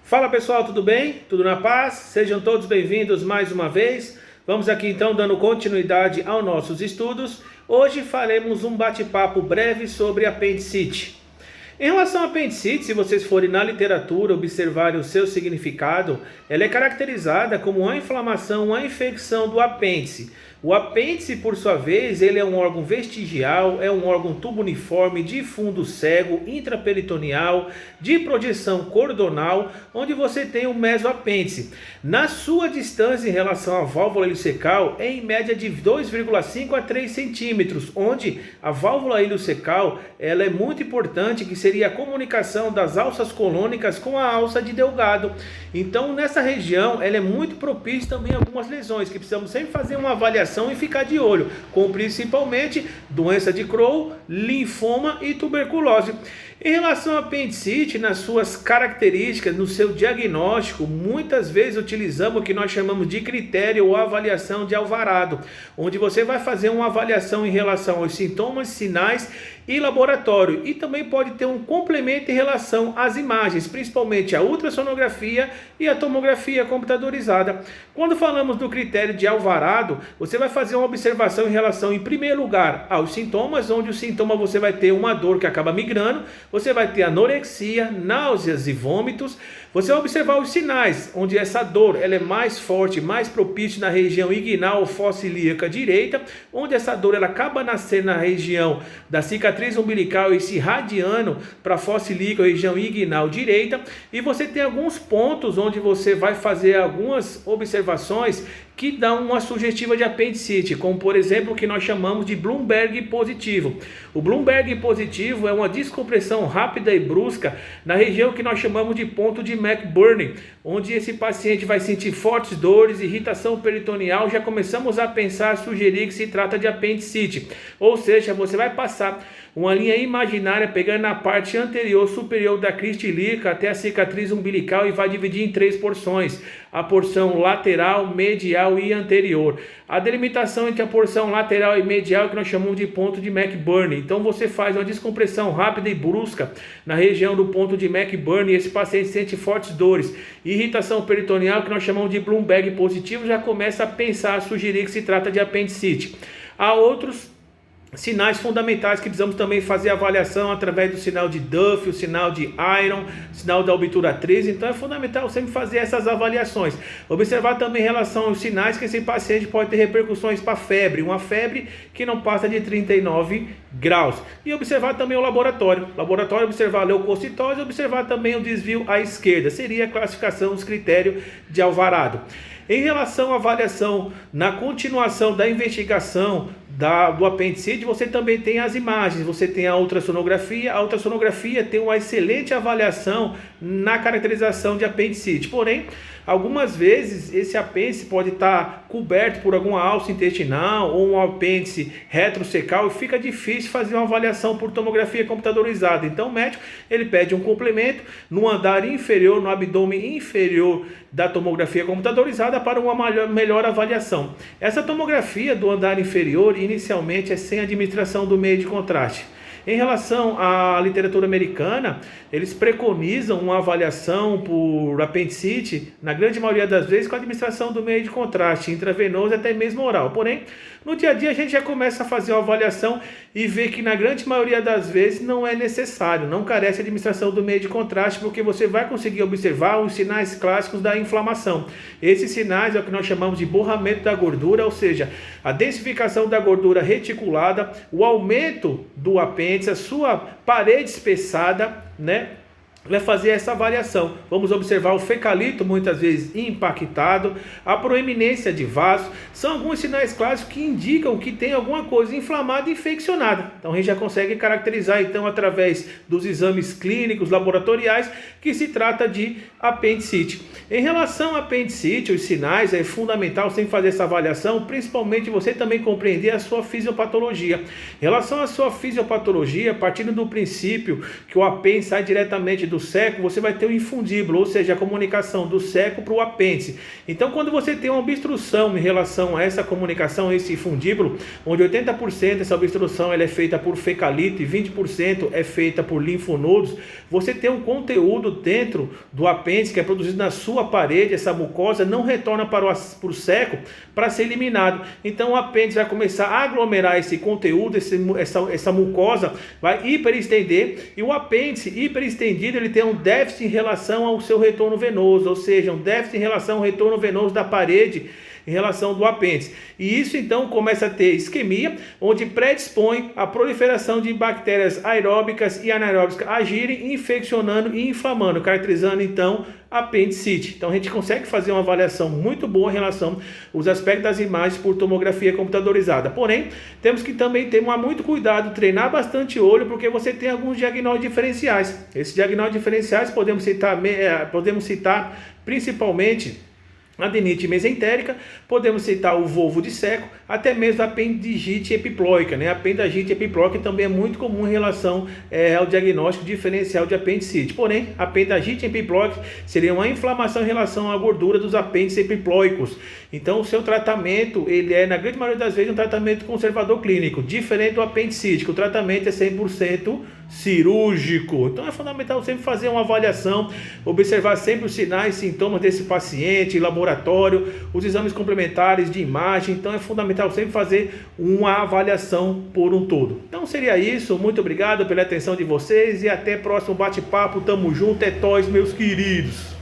Fala pessoal, tudo bem? Tudo na paz? Sejam todos bem-vindos mais uma vez. Vamos aqui então dando continuidade aos nossos estudos. Hoje faremos um bate-papo breve sobre apendicite. Em relação à apendicite, se vocês forem na literatura observarem o seu significado, ela é caracterizada como uma inflamação, uma infecção do apêndice. O apêndice, por sua vez, ele é um órgão vestigial, é um órgão tubuniforme de fundo cego, intraperitoneal, de projeção cordonal, onde você tem o mesoapêndice. Na sua distância em relação à válvula ileocecal é em média de 2,5 a 3 centímetros, onde a válvula ileocecal ela é muito importante, que seria a comunicação das alças colônicas com a alça de Delgado. Então, nessa região, ela é muito propícia também a algumas lesões, que precisamos sempre fazer uma avaliação e ficar de olho, com principalmente doença de Crohn, linfoma e tuberculose. Em relação à apendicite, nas suas características, no seu diagnóstico, muitas vezes utilizamos o que nós chamamos de critério ou avaliação de Alvarado, onde você vai fazer uma avaliação em relação aos sintomas, sinais e laboratório, e também pode ter um complemento em relação às imagens, principalmente a ultrassonografia e a tomografia computadorizada. Quando falamos do critério de Alvarado, você vai fazer uma observação em relação, em primeiro lugar, aos sintomas, onde o sintoma você vai ter uma dor que acaba migrando, você vai ter anorexia, náuseas e vômitos. Você vai observar os sinais, onde essa dor ela é mais forte, mais propícia na região inguinal ou fossa-ilíaca direita, onde essa dor ela acaba nascendo na região da cicatriz umbilical e se irradiando para a fossa ilíaca, região inguinal direita. E você tem alguns pontos onde você vai fazer algumas observações que dão uma sugestiva de apendicite, como por exemplo o que nós chamamos de Bloomberg positivo. O Bloomberg positivo é uma descompressão rápida e brusca na região que nós chamamos de ponto de McBurney, onde esse paciente vai sentir fortes dores, irritação peritoneal. Já começamos a pensar, a sugerir que se trata de apendicite, ou seja, você vai passar uma linha imaginária pegando na parte anterior superior da crista ilíaca até a cicatriz umbilical e vai dividir em 3 porções: a porção lateral, medial e anterior. A delimitação entre a porção lateral e medial que nós chamamos de ponto de McBurney. Então você faz uma descompressão rápida e brusca na região do ponto de McBurney e esse paciente sente fortes dores, irritação peritoneal que nós chamamos de Bloomberg positivo. Já começa a pensar, a sugerir que se trata de apendicite. Há outros sinais fundamentais que precisamos também fazer avaliação através do sinal de Duff, o sinal de Iron, o sinal da obturatriz. Então é fundamental sempre fazer essas avaliações. Observar também em relação aos sinais que esse paciente pode ter repercussões para a febre, uma febre que não passa de 39 graus. E observar também o laboratório. Laboratório, observar a leucocitose, observar também o desvio à esquerda. Seria a classificação dos critérios de Alvarado. Em relação à avaliação, na continuação da investigação do apendicite, você também tem as imagens, você tem a ultrassonografia. A ultrassonografia tem uma excelente avaliação na caracterização de apendicite. Porém, algumas vezes esse apêndice pode estar coberto por alguma alça intestinal ou um apêndice retrocecal e fica difícil fazer uma avaliação por tomografia computadorizada. Então o médico ele pede um complemento no andar inferior, no abdômen inferior da tomografia computadorizada para uma melhor avaliação. Essa tomografia do andar inferior inicialmente é sem administração do meio de contraste. Em relação à literatura americana, eles preconizam uma avaliação por apendicite, na grande maioria das vezes, com a administração do meio de contraste, intravenoso e até mesmo oral. Porém, no dia a dia a gente já começa a fazer uma avaliação e vê que na grande maioria das vezes não é necessário, não carece de administração do meio de contraste, porque você vai conseguir observar os sinais clássicos da inflamação. Esses sinais é o que nós chamamos de borramento da gordura, ou seja, a densificação da gordura reticulada, o aumento do apêndice, a sua parede espessada, vai fazer essa avaliação. Vamos observar o fecalito muitas vezes impactado, a proeminência de vasos, são alguns sinais clássicos que indicam que tem alguma coisa inflamada e infeccionada. Então a gente já consegue caracterizar então através dos exames clínicos, laboratoriais, que se trata de apendicite. Em relação à apendicite, os sinais é fundamental sempre fazer essa avaliação, principalmente você também compreender a sua fisiopatologia. Em relação à sua fisiopatologia, partindo do princípio que o apêndice sai diretamente do do seco, você vai ter o infundíbulo, ou seja, a comunicação do seco para o apêndice. Então, quando você tem uma obstrução em relação a essa comunicação, esse infundíbulo, onde 80% dessa obstrução ela é feita por fecalito e 20% é feita por linfonodos, você tem um conteúdo dentro do apêndice que é produzido na sua parede, essa mucosa não retorna para o seco para ser eliminado. Então, o apêndice vai começar a aglomerar esse conteúdo, essa mucosa vai hiperestender, e o apêndice hiperestendido ele tem um déficit em relação ao seu retorno venoso, ou seja, um déficit em relação ao retorno venoso da parede em relação do apêndice. E isso então começa a ter isquemia, onde predispõe a proliferação de bactérias aeróbicas e anaeróbicas agirem, infeccionando e inflamando, caracterizando então apendicite. Então a gente consegue fazer uma avaliação muito boa em relação aos aspectos das imagens por tomografia computadorizada. Porém, temos que também ter muito cuidado, treinar bastante olho, porque você tem alguns diagnósticos diferenciais. Esses diagnósticos diferenciais podemos citar principalmente adenite mesentérica, podemos citar o volvo de seco, até mesmo a apendicite epiploica, né? A apendicite epiploica também é muito comum em relação ao diagnóstico diferencial de apendicite. Porém, a apendicite epiploica seria uma inflamação em relação à gordura dos apêndices epiploicos. Então, o seu tratamento, ele é, na grande maioria das vezes, um tratamento conservador clínico, diferente do apendicite, que o tratamento é 100% cirúrgico. Então, é fundamental sempre fazer uma avaliação, observar sempre os sinais e sintomas desse paciente, laboratório, os exames complementares de imagem. Então, é fundamental sempre fazer uma avaliação por um todo. Então, seria isso. Muito obrigado pela atenção de vocês e até próximo bate-papo. Tamo junto, é nóis, meus queridos.